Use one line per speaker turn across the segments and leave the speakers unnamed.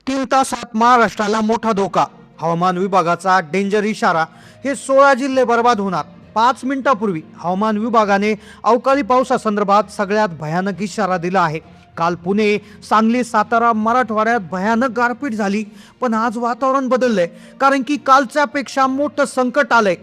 3 तासात महाराष्ट्राला मोठा धोका. हवामान विभागाचा डेंजर इशारा. हे 16 जिल्हे बर्बाद होणार. 5 मिनिटापूर्वी हवामान विभागाने अवकाळी पावसासंदर्भात सगळ्यात भयानक इशारा दिला आहे. काल पुणे, सांगली, सातारा, मराठवाड्यात भयानक गारपीट झाली. पण आज वातावरण बदललंय, कारण की कालच्यापेक्षा मोठं संकट आलंय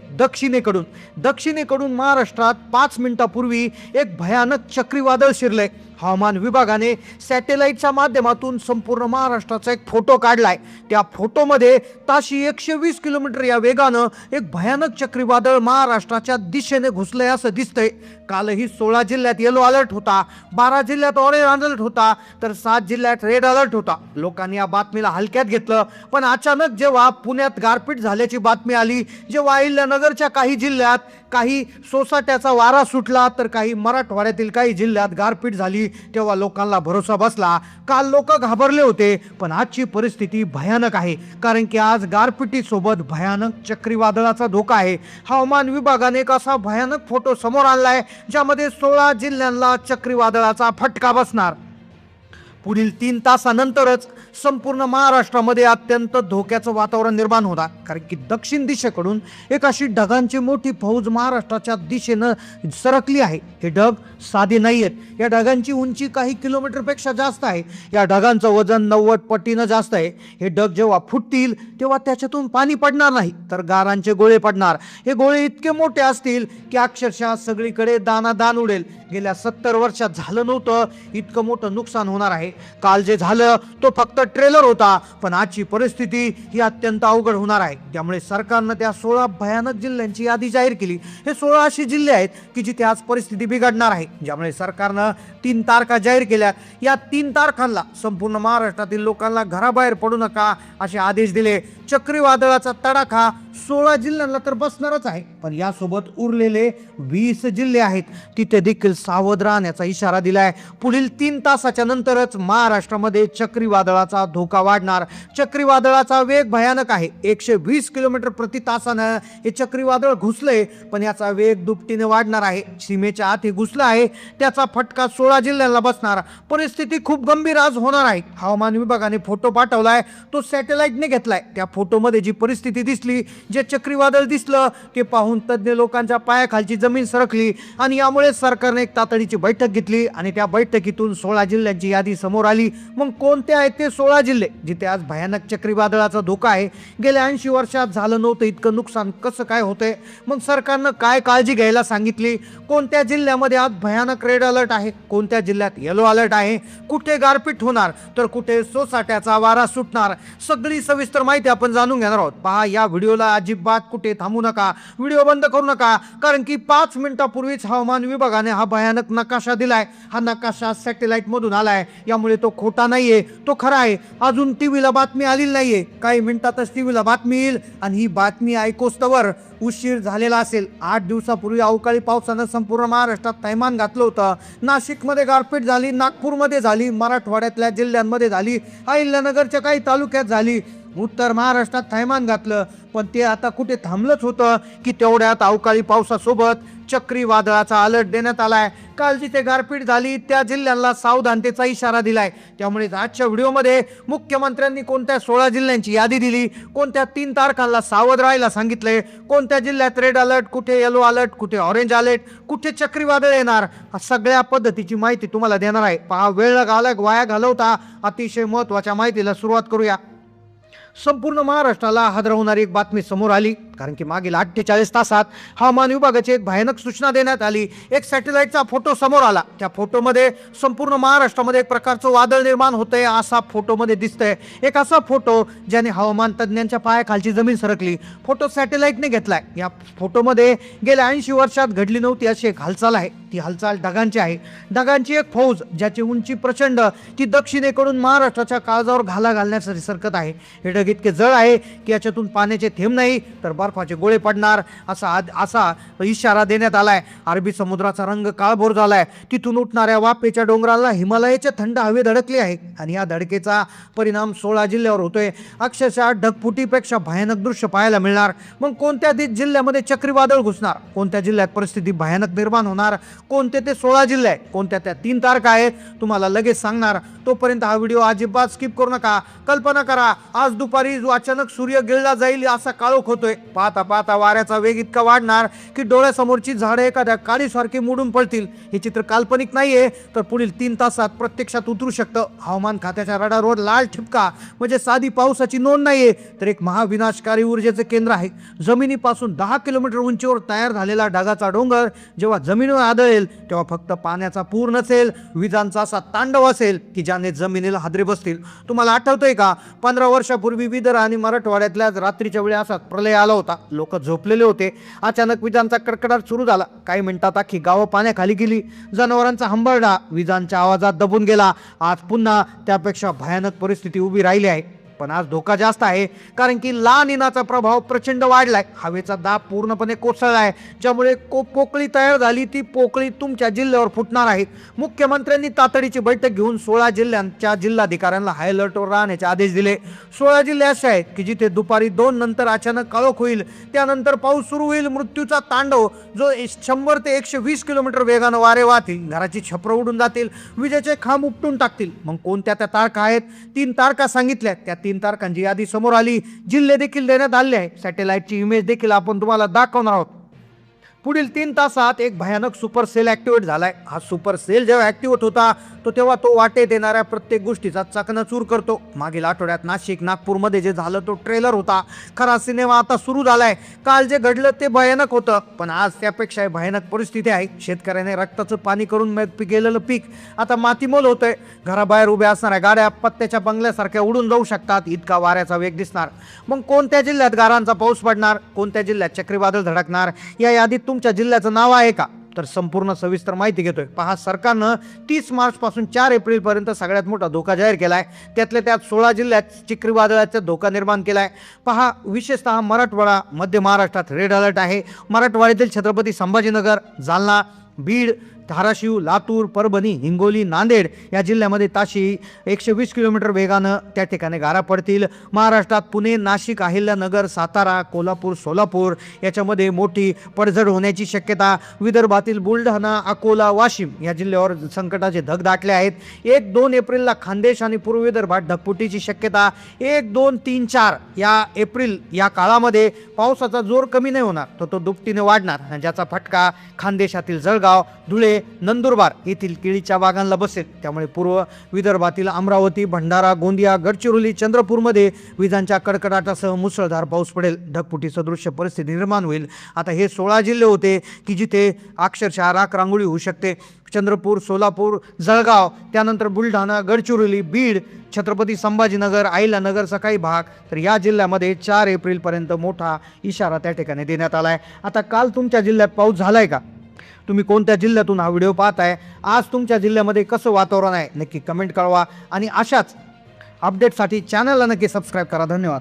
दक्षिणेकडून महाराष्ट्रात 5 मिनिटापूर्वी एक भयानक चक्रीवादळ शिरलंय. हवामान विभागाने सॅटेलाइटच्या माध्यमातून संपूर्ण महाराष्ट्राचा एक फोटो काढलाय. त्या फोटोमध्ये ताशी 120 किलोमीटर या वेगानं एक भयानक चक्रीवादळ महाराष्ट्राच्या दिशेने घुसलंय असं दिसतंय. कालही 16 जिल्ह्यात येलो अलर्ट होता, 12 जिल्ह्यात ऑरेंज अलर्ट होता, तर 7 जिल्ह्यात रेड अलर्ट होता. लोकांनी या बातमीला हलक्यात घेतलं. पण अचानक जेव्हा पुण्यात गारपीट झाल्याची बातमी आली, जेव्हा अहिल्यानगरच्या काही जिल्ह्यात काही सोसाट्याचा वारा सुटला, तर काही मराठवाड्यातील काही जिल्ह्यात गारपीट झाली, तेव्हा लोकांना भरोसा बसला. काल लोक घाबरले होते, पण आजची परिस्थिती भयानक आहे, कारण की आज गारपिटीसोबत भयानक चक्रीवादळाचा धोका आहे. हवामान विभागाने एक असा भयानक फोटो समोर आणलाय, ज्यामध्ये 16 जिल्ह्यांना चक्रीवादळाचा फटका बसणार. पुढील 3 तासानंतरच संपूर्ण महाराष्ट्रामध्ये अत्यंत धोक्याचं वातावरण निर्माण होणार, कारण की दक्षिण दिशेकडून एक अशी ढगांची मोठी फौज महाराष्ट्राच्या दिशेनं सरकली आहे. हे ढग साधे नाही आहेत. या ढगांची उंची काही किलोमीटरपेक्षा जास्त आहे. या ढगांचं वजन 90 पटीनं जास्त आहे. हे ढग जेव्हा फुटतील तेव्हा त्याच्यातून पाणी पडणार नाही, तर गारांचे गोळे पडणार. हे गोळे इतके मोठे असतील की अक्षरशः सगळीकडे दानादान उडेल. गेल्या 70 वर्षात झालं नव्हतं इतकं मोठं नुकसान होणार आहे. काल जे झालं तो फक्त ट्रेलर होता, पण आजची परिस्थिती ही अत्यंत अवघड होणार आहे. त्यामुळे सरकारनं त्या 16 भयानक जिल्ह्यांची यादी जाहीर केली. हे 16 असे जिल्हे आहेत की जिथे आज परिस्थिती बिघडणार आहे. ज्यामुळे सरकारनं 3 तारखा जाहीर केल्या. या 3 तारखांना संपूर्ण महाराष्ट्रातील लोकांना घराबाहेर पडू नका असे आदेश दिले. चक्रीवादळाचा तडाखा 16 जिल्ह्यांना तर बसणारच आहे, पण यासोबत उरलेले 20 जिल्हे आहेत, तिथे देखील सावध राहण्याचा इशारा दिलाय. पुढील 3 तासाच्या नंतरच महाराष्ट्रामध्ये चक्रीवादळाचा धोका वाढणार. चक्रीवादळाचा वेग भयानक आहे. 120 किलोमीटर प्रति तासानं हे चक्रीवादळ घुसले, पण याचा वेग दुपटीने वाढणार आहे. सीमेच्या आत हे घुसलं आहे, त्याचा फटका 16 जिल्ह्यांना बसणार. परिस्थिती खूप गंभीर आज होणार आहे. हवामान विभागाने फोटो पाठवलाय, तो सॅटेलाइटने घेतलाय. त्या फोटोमध्ये जी परिस्थिती दिसली, जे चक्रीवादळ दिसलं, ते पाहून तज्ज्ञ लोकांच्या पायाखालची जमीन सरकली. आणि यामुळे सरकारने एक तातडीची बैठक घेतली आणि त्या बैठकीतून 16 जिल्ह्यांची यादी समोर आली. मग कोणते आहेत ते 16 जिल्हे जिथे आज भयानक चक्रीवादळाचा धोका आहे? गेल्या 80 वर्षात झालं नव्हतं इतकं नुकसान कसं काय होतंय? मग सरकारनं काय काळजी घ्यायला सांगितली? कोणत्या जिल्ह्यामध्ये आज भयानक रेड अलर्ट आहे, कोणत्या जिल्ह्यात येलो अलर्ट आहे, कुठे गारपीट होणार, तर कुठे सोसाट्याचा वारा सुटणार, सगळी सविस्तर माहिती आपण जाणून घेणार आहोत. पहा, या व्हिडिओला अजिबात कुठे थांबू नका, व्हिडिओ बंद करू नका, कारण की 5 मिनिटापूर्वीच हवामान विभागाने हा भयानक नकाशा दिलाय. हा नकाशा सॅटेलाइट मधून आलाय, यामुळे तो खोटा नाहीये, तो खरा आहे. अजून टीव्हीला बातमी आलेली नाहीये, काही मिनिटातच टीव्हीला बातमी येईल आणि ही बातमी ऐकोस्तवर उशीर झालेला असेल. 8 दिवसापूर्वी अवकाळी पावसानं संपूर्ण महाराष्ट्रात थैमान घातलं होतं. नाशिकमध्ये गारपीट झाली, नागपूरमध्ये झाली, मराठवाड्यातल्या जिल्ह्यांमध्ये झाली, अहिल्यानगरच्या काही तालुक्यात झाली, उत्तर महाराष्ट्रात थैमान घातलं. पण ते आता कुठे थांबलंच होतं की तेवढ्यात अवकाळी पावसासोबत चक्रीवादळाचा अलर्ट देण्यात आलाय. काल जिथे गारपीट झाली त्या जिल्ह्यांना सावधानतेचा इशारा दिलाय. त्यामुळे आजच्या व्हिडिओमध्ये मुख्यमंत्र्यांनी कोणत्या 16 जिल्ह्यांची यादी दिली, कोणत्या 3 तारखांना सावध राहायला सांगितले, कोणत्या जिल्ह्यात रेड अलर्ट, कुठे येलो अलर्ट, कुठे ऑरेंज अलर्ट, कुठे चक्रीवादळ येणार, सगळ्या पद्धतीची माहिती तुम्हाला देणार आहे. पहा, वेळ वाया घालवता अतिशय महत्त्वाच्या माहितीला सुरुवात करूया. संपूर्ण महाराष्ट्राला हादरवणारी एक बातमी समोर आली, कारण की मागील 48 तासात हवामान विभागाची एक भयानक सूचना देण्यात आली. एक सॅटेलाइटचा फोटो समोर आला. त्या फोटोमध्ये संपूर्ण महाराष्ट्रामध्ये एक प्रकारचं वादळ निर्माण होतंय असा फोटोमध्ये दिसतंय. एक असा फोटो ज्याने हवामान तज्ज्ञांच्या पायाखालची जमीन सरकली. फोटो सॅटेलाइटने घेतलाय. या फोटोमध्ये गेल्या 80 वर्षात घडली नव्हती अशी एक हालचाल आहे. ती हालचाल ढगांची आहे. ढगांची एक फौज ज्याची उंची प्रचंड, ती दक्षिणेकडून महाराष्ट्राच्या काळजावर घाला घालण्यासाठी सरकत आहे. हे ढग इतके जड आहे की याच्यातून पाण्याचे थेंब नाही तर बर्फाचे गोळे पडणार असा इशारा देण्यात आलाय. अरबी समुद्राचा रंग काळभोर झालाय. तिथून उठणाऱ्या वाफेच्या डोंगराला हिमालयाच्या थंड हवे धडकले आहे आणि या धडकेचा परिणाम 16 जिल्ह्यावर होतोय. अक्षरशः ढगफुटीपेक्षा भयानक दृश्य पाहायला मिळणार. मग कोणत्या जिल्ह्यामध्ये चक्रीवादळ घुसणार, कोणत्या जिल्ह्यात परिस्थिती भयानक निर्माण होणार, कोणते ते 16 जिल्हे आहेत, कोणत्या त्या 3 तारखा आहेत, तुम्हाला लगेच सांगणार. तोपर्यंत हा व्हिडिओ अजिबात स्किप करू नका. कल्पना करा, आज दुपारी जो अचानक सूर्य गिळला जाईल असा काळोख होतोय. पाहता पाहता वाऱ्याचा वेग इतका वाढणार की डोळ्यासमोरची झाडे एखाद्या काळीसारखी मोडून पडतील. हे चित्र काल्पनिक नाहीये, तर पुढील 3 तासात प्रत्यक्षात उतरू शकतं. हवामान खात्याच्या रडारवर लाल ठिपका म्हणजे साधी पावसाची नोंद नाहीये, तर एक महाविनाशकारी ऊर्जेचे केंद्र आहे. जमिनीपासून 10 किलोमीटर उंचीवर तयार झालेला ढगाचा डोंगर जेव्हा जमिनीवर आदळेल तेव्हा फक्त पाण्याचा पूर नसेल, विजांचा असा तांडव असेल की ज्याने जमिनीला हादरे बसतील. तुम्हाला आठवतंय का, 15 वर्षापूर्वी विदर्भ आणि मराठवाड्यातल्या रात्रीच्या वेळी असा प्रलय आला होता. लोक झोपलेले होते. अचानक विजांचा कडकडाट सुरू झाला. काही मिनिटात अख्खी गावं पाण्याखाली गेली. जनावरांचा हंबरडा विजांच्या आवाजात दबून गेला. आज पुन्हा त्यापेक्षा भयानक परिस्थिती उभी राहिली आहे. पण आज धोका जास्त आहे, कारण की ला निनाचा प्रभाव प्रचंड वाढलाय. हवेचा दाब पूर्णपणे कोसळलाय, ज्यामुळे पोकळी तयार झाली. ती पोकळी तुमच्या जिल्ह्यावर फुटणार आहे. मुख्यमंत्र्यांनी तातडीची बैठक घेऊन 16 जिल्ह्यांच्या जिल्हाधिकाऱ्यांना हाय अलर्टवर राहण्याचे आदेश दिले. 16 जिल्हे असे आहेत की जिथे दुपारी 2 नंतर अचानक काळोख होईल, त्यानंतर पाऊस सुरू होईल. मृत्यूचा तांडव जो 100 ते 120 किलोमीटर वेगानं वारे वाहतील, घराची छपरं उडून जातील, विजेचे खांब उपटून टाकतील. मग कोणत्या त्या तारखा आहेत? 3 तारखा सांगितल्या. त्या 3 तारखांची यादी समोर आली. जिल्हे देखील देण्यात आले आहे. सॅटेलाइटची इमेज देखील आपण तुम्हाला दाखवणार आहोत. पुढील 3 तासात एक भयानक सुपर सेल ऍक्टिव्हेट झालाय. हा सुपर सेल जेव्हा ऍक्टिव्हेट होता तेव्हा तो वाटेत येणाऱ्या प्रत्येक गोष्टीचा चकनाचूर करतो. मागील आठवड्यात नाशिक नागपूरमध्ये जे झालं तो ट्रेलर होता. खरा सिनेमा आता सुरू झालाय. काल जे घडलं ते भयानक होतं, पण आज त्यापेक्षा भयानक परिस्थिती आहे. शेतकऱ्याने रक्ताचं पाणी करून गेलेलं पीक आता मातीमोल होतंय. घराबाहेर उभ्या असणाऱ्या गाड्या पत्त्याच्या बंगल्यासारख्या उडून जाऊ शकतात, इतका वाऱ्याचा वेग दिसणार. मग कोणत्या जिल्ह्यात गारांचा पाऊस पडणार, कोणत्या जिल्ह्यात चक्रीवादळ धडकणार, या यादीत तुमच्या जिल्ह्याचं नाव आहे का? तर संपूर्ण सविस्तर माहिती घेतोय. पहा, सरकारनं 30 मार्च पासून 4 एप्रिल पर्यंत सगळ्यात मोठा धोका जाहीर केलाय. त्यातल्या त्यात 16 जिल्ह्यात चक्रीवादळाचा धोका निर्माण केलाय. पहा, विशेषतः मराठवाडा, मध्य महाराष्ट्रात रेड अलर्ट आहे. मराठवाड्यातील छत्रपती संभाजीनगर, जालना, बीड, धाराशिव, लातूर, परभणी, हिंगोली, नांदेड या जिल्ह्यामध्ये ताशी 120 किलोमीटर वेगानं त्या ठिकाणी गारा पडतील. महाराष्ट्रात पुणे, नाशिक, अहिल्यानगर, सातारा, कोल्हापूर, सोलापूर याच्यामध्ये मोठी पडझड होण्याची शक्यता. विदर्भातील बुलढाणा, अकोला, वाशिम या जिल्ह्यावर संकटाचे धग दाटले आहेत. 1, 2 एप्रिलला खानदेश आणि पूर्व विदर्भात ढगफुटीची शक्यता. 1, 2, 3, 4 या एप्रिल या काळामध्ये पावसाचा जोर कमी नाही होणार, तर तो दुपटीने वाढणार. ज्याचा फटका खानदेशातील जळगाव, धुळे, नंदुरबार येथील केळीच्या बागांना बसेल. त्यामुळे पूर्व विदर्भातील अमरावती, भंडारा, गोंदिया, गडचिरोली, चंद्रपूरमध्ये विजांच्या कडकडाटासह मुसळधार पाऊस पडेल. ढगफुटी सदृश्य परिस्थिती निर्माण होईल. आता हे 16 जिल्हे होते की जिथे अक्षरशः राख रांगोळी होऊ शकते. चंद्रपूर, सोलापूर, जळगाव, त्यानंतर बुलढाणा, गडचिरोली, बीड, छत्रपती संभाजीनगर, अहिल्यानगरचा काही भाग, तर या जिल्ह्यामध्ये 4 एप्रिलपर्यंत मोठा इशारा त्या ठिकाणी देण्यात आला आहे. आता काल तुमच्या जिल्ह्यात पाऊस झालाय का? तुम्ही कोणत्या जिल्ह्यातून हा व्हिडिओ पाहताय? आज तुमच्या जिल्ह्यामध्ये कसं वातावरण आहे नक्की कमेंट कळवा आणि अशाच अपडेटसाठी चॅनलला नक्की सबस्क्राईब करा. धन्यवाद.